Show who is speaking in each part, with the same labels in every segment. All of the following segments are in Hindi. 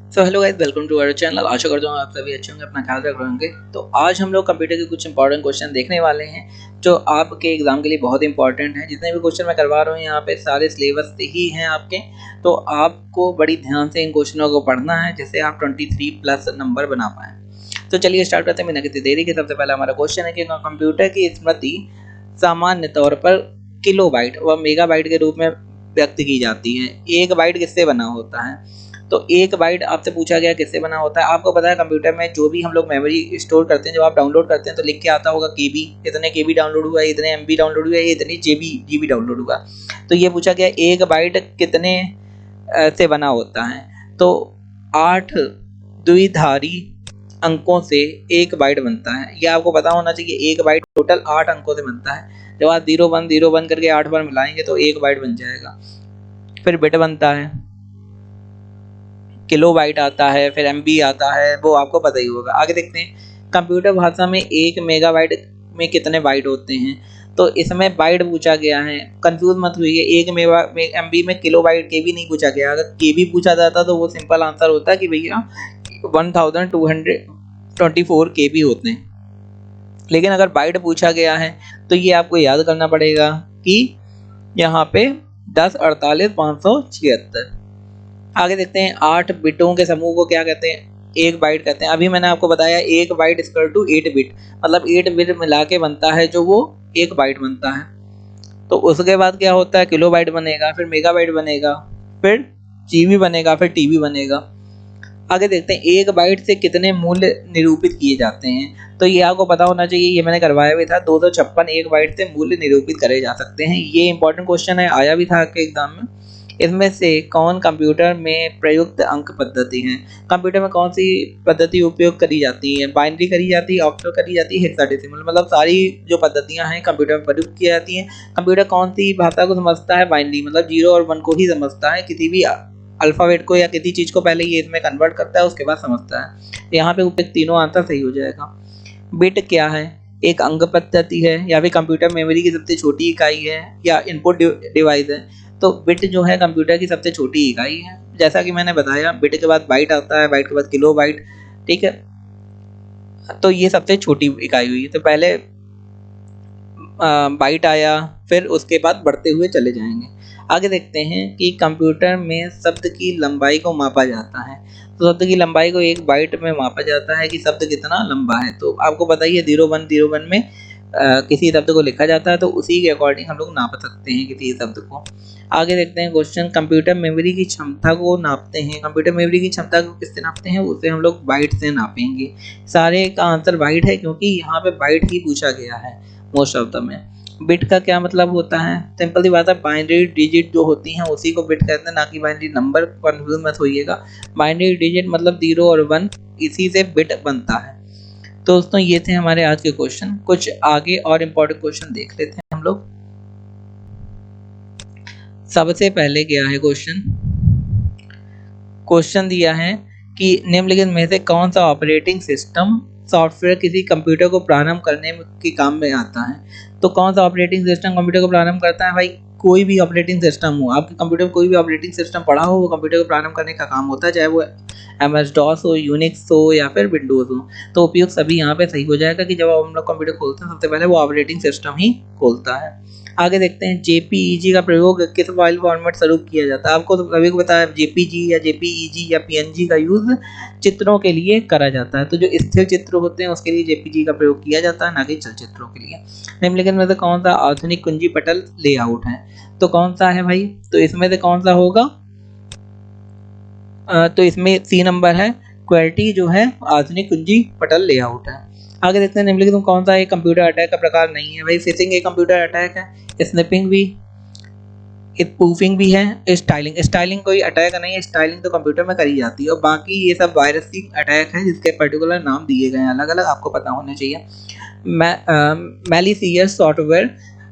Speaker 1: So hello guys, welcome to our channel. आशा करता हूँ आप सभी अच्छे होंगे, अपना ख्याल रख रहे होंगे। तो आज हम लोग कंप्यूटर के कुछ इंपॉर्टेंट क्वेश्चन देखने वाले हैं जो आपके एग्जाम के लिए बहुत इंपॉर्टेंट हैं। जितने भी क्वेश्चन मैं करवा रहा हूँ यहाँ पे सारे सिलेबस से ही हैं आपके, तो आपको बड़ी ध्यान से इन क्वेश्चनों को पढ़ना है जिससे आप 23+ नंबर बना पाएँ। तो चलिए स्टार्ट करते हैं बिना किसी देरी के। सबसे पहला हमारा क्वेश्चन है कि कंप्यूटर की स्मृति सामान्य तौर पर किलोबाइट व मेगाबाइट के रूप में व्यक्त की जाती है। एक बाइट किससे बना होता है? तो एक बाइट आपसे पूछा गया किससे बना होता है। आपको पता है कंप्यूटर में जो भी हम लोग मेमोरी स्टोर करते हैं, जब आप डाउनलोड करते हैं तो लिख के आता होगा केबी, इतने केबी डाउनलोड हुआ है, इतने एमबी डाउनलोड हुआ है, इतनी जीबी डाउनलोड हुआ। तो ये पूछा गया एक बाइट कितने से बना होता है। तो 8 द्विधारी अंकों से एक बाइट बनता है। ये आपको पता होना चाहिए। एक बाइट टोटल 8 अंकों से बनता है। जब आप 0 1 करके 8 बार मिलाएंगे तो एक बाइट बन जाएगा। फिर बिट बनता है, किलो बाइट आता है, फिर एमबी आता है, वो आपको पता ही होगा। आगे देखते हैं कंप्यूटर भाषा में 1 मेगाबाइट में कितने बाइट होते हैं। तो इसमें बाइट पूछा गया है, कंफ्यूज मत हुइए। 1 एमबी में किलो बाइट के भी नहीं पूछा गया। अगर के भी पूछा जाता तो वो सिंपल आंसर होता कि भैया 1224 के भी होते हैं। लेकिन अगर बाइट पूछा गया है तो ये आपको याद करना पड़ेगा कि यहाँ पे 10 48 576। आगे देखते हैं 8 बिटों के समूह को क्या कहते हैं? एक बाइट कहते हैं। अभी मैंने आपको बताया एक बाइट इक्वल टू 8 बिट, मतलब 8 बिट मिला के बनता है जो वो एक बाइट बनता है। तो उसके बाद क्या होता है? किलो बाइट बनेगा, फिर मेगा बाइट बनेगा, फिर जीबी बनेगा, फिर टीबी बनेगा। आगे देखते हैं एक बाइट से कितने मूल्य निरूपित किए जाते हैं। तो ये आपको पता होना चाहिए, ये मैंने करवाया भी था। 256 एक बाइट से मूल्य निरूपित करे जा सकते हैं। ये इंपॉर्टेंट क्वेश्चन है, आया भी था आपके एग्जाम में। इसमें से कौन कंप्यूटर में प्रयुक्त अंक पद्धति है? कंप्यूटर में कौन सी पद्धति उपयोग करी जाती है? बाइनरी करी जाती है, ऑक्टल करी जाती है, हेक्साडेसिमल, मतलब सारी जो पद्धतियां हैं कंप्यूटर में प्रयुक्त की जाती हैं। कंप्यूटर कौन सी भाषा को समझता है? बाइनरी, मतलब 0 और 1 को ही समझता है। किसी भी अल्फाबेट को या किसी चीज को पहले ये इसमें कन्वर्ट करता है, उसके बाद समझता है। यहाँ पे उपयुक्त तीनों आंसर सही हो जाएगा। बिट क्या है? एक अंक पद्धति है, या फिर कंप्यूटर मेमोरी की सबसे छोटी इकाई है, या इनपुट डिवाइस है। तो बिट जो है कंप्यूटर की सबसे छोटी इकाई है। जैसा कि मैंने बताया, बिट के बाद बाइट आता है, बाइट के बाद किलो बाइट, ठीक है। तो ये सबसे छोटी इकाई हुई। तो पहले बाइट आया, फिर उसके बाद बढ़ते हुए चले जाएंगे। आगे देखते हैं कि कंप्यूटर में शब्द की लंबाई को मापा जाता है। तो शब्द की लंबाई को एक बाइट में मापा जाता है कि शब्द कितना लंबा है। तो आपको बताइए 0101 में किसी शब्द को लिखा जाता है, तो उसी के अकॉर्डिंग हम लोग नाप सकते हैं किसी शब्द को। आगे देखते हैं क्वेश्चन, कंप्यूटर मेमोरी की क्षमता को नापते हैं। कंप्यूटर मेमोरी की क्षमता को किससे नापते हैं? उसे हम लोग बाइट से नापेंगे। सारे का आंसर बाइट है क्योंकि यहाँ पे बाइट ही पूछा गया है मोस्ट ऑफ द में। बिट का क्या मतलब होता है? सिंपल सी बात है, बाइनरी डिजिट जो होती हैं उसी को बिट कहते हैं, ना कि बाइनरी नंबर। कंफ्यूज मत होइएगा। बाइनरी डिजिट मतलब 0 और 1, इसी से बिट बनता है। तो दोस्तों ये थे हमारे आज के क्वेश्चन। कुछ आगे और इम्पोर्टेंट क्वेश्चन देख लेते हैं हम लोग। सबसे पहले क्या है क्वेश्चन दिया है कि निम्नलिखित में से कौन सा ऑपरेटिंग सिस्टम सॉफ्टवेयर किसी कंप्यूटर को प्रारंभ करने के काम में आता है। तो कौन सा ऑपरेटिंग सिस्टम कंप्यूटर को प्रारंभ करता है? भाई कोई भी ऑपरेटिंग सिस्टम हो, आपके कंप्यूटर में कोई भी ऑपरेटिंग सिस्टम पड़ा हो, वो कंप्यूटर को प्रारंभ करने का काम होता है, चाहे वो MS DOS हो, यूनिक्स हो, या फिर विंडोज हो। तो उपयोग सभी यहाँ पे सही हो जाएगा कि जब हम लोग कंप्यूटर खोलते हैं सबसे पहले वो ऑपरेटिंग सिस्टम ही खोलता है। आगे देखते हैं JPEG का प्रयोग किस फाइल फॉर्मेट स्वरूप किया जाता है। आपको तो सभी को पता है JPG या JPEG या PNG का यूज चित्रों के लिए करा जाता है। तो जो स्थिर चित्र होते हैं उसके लिए JPG का प्रयोग किया जाता है, ना कि चलचित्रों के लिए। निम्नलिखित में से कौन सा आधुनिक कुंजी पटल लेआउट है? तो कौन सा है भाई? तो इसमें से कौन सा होगा? तो इसमें C नंबर है, क्वेलिटी जो है आधुनिक कुंजी पटल लेआउट है। आगे देखते हैं निम्नलिखित में कौन सा एक कंप्यूटर अटैक का प्रकार नहीं है। भाई फिशिंग एक कंप्यूटर अटैक है, स्निपिंग भी, स्पूफिंग भी है, स्टाइलिंग कोई अटैक नहीं है। स्टाइलिंग तो कंप्यूटर में करी जाती है, और बाकी ये सब वायरसी अटैक है जिसके पर्टिकुलर नाम दिए गए हैं अलग अलग, आपको पता होने चाहिए। मैलिशियस सॉफ्टवेयर,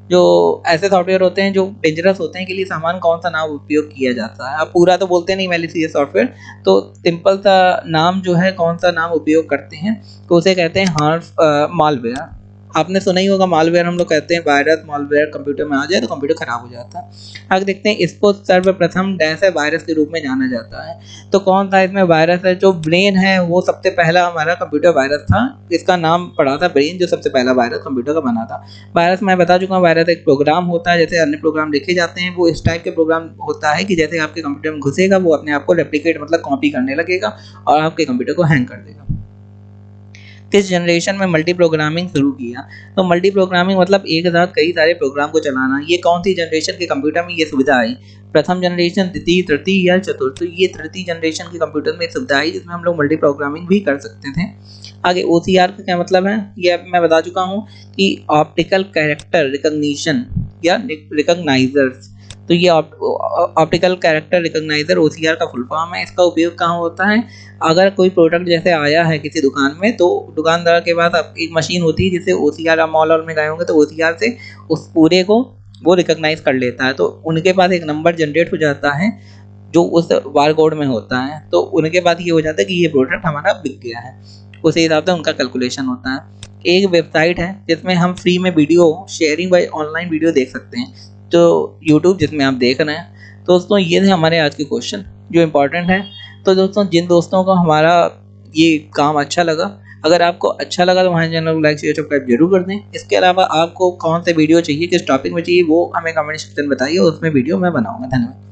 Speaker 1: जो ऐसे सॉफ्टवेयर होते हैं जो डेंजरस होते हैं, के लिए सामान कौन सा नाम उपयोग किया जाता है। आप पूरा तो बोलते नहीं मैलिशियस सॉफ्टवेयर, तो सिंपल सा नाम जो है कौन सा नाम उपयोग करते हैं, तो उसे कहते हैं मालवेयर। आपने सुना ही होगा मालवेयर, हम लोग कहते हैं वायरस मालवेयर कंप्यूटर में आ जाए तो कंप्यूटर खराब हो जाता है। आगे देखते हैं, इसको सर्वप्रथम डैश वायरस के रूप में जाना जाता है। तो कौन सा इसमें वायरस है? जो ब्रेन है वो सबसे पहला हमारा कंप्यूटर वायरस था, इसका नाम पड़ा था ब्रेन, जो सबसे पहला वायरस कंप्यूटर का बना था। वायरस मैं बता चुका हूँ, वायरस एक प्रोग्राम होता है, जैसे अन्य प्रोग्राम लिखे जाते हैं, वो इस टाइप के प्रोग्राम होता है कि जैसे आपके कंप्यूटर में घुसेगा वो अपने आप को रेप्लिकेट मतलब कॉपी करने लगेगा और आपके कंप्यूटर को हैंग कर देगा। किस जनरेशन में मल्टी प्रोग्रामिंग शुरू किया? तो मल्टी प्रोग्रामिंग मतलब एक साथ कई सारे प्रोग्राम को चलाना। ये कौन सी जनरेशन के कंप्यूटर में ये सुविधा आई? प्रथम जनरेशन, द्वितीय, तृतीय या चतुर्थ? तो ये तृतीय जनरेशन के कंप्यूटर में सुविधा आई जिसमें हम लोग मल्टी प्रोग्रामिंग भी कर सकते थे। आगे OCR का क्या मतलब है, ये मैं बता चुका हूँ कि ऑप्टिकल कैरेक्टर रिकॉग्निशन या रिकॉग्नाइजर्स। तो ये ऑप्टिकल कैरेक्टर रिकॉग्नाइजर OCR का फुल फॉर्म है। इसका उपयोग कहाँ होता है? अगर कोई प्रोडक्ट जैसे आया है किसी दुकान में, तो दुकानदार के पास एक मशीन होती है जिससे OCR, आप मॉल में गए होंगे तो OCR से उस पूरे को वो रिकॉग्नाइज कर लेता है, तो उनके पास एक नंबर जनरेट हो जाता है जो उस बार कोड में होता है। तो उनके पास ये हो जाता है कि ये प्रोडक्ट हमारा बिक गया है, उसी हिसाब से उनका कैलकुलेशन होता है। एक वेबसाइट है जिसमें हम फ्री में video sharing by online video देख सकते हैं, तो यूट्यूब जिसमें आप देख रहे हैं। तो दोस्तों ये थे हमारे आज के क्वेश्चन जो इम्पोर्टेंट है। तो दोस्तों जिन दोस्तों को हमारा ये काम अच्छा लगा, अगर आपको अच्छा लगा तो हमारे चैनल को लाइक शेयर सब्सक्राइब जरूर कर दें। इसके अलावा आपको कौन से वीडियो चाहिए, किस टॉपिक में चाहिए, वो हमें कमेंट सेक्शन में बताइए, उसमें वीडियो मैं बनाऊंगा। धन्यवाद।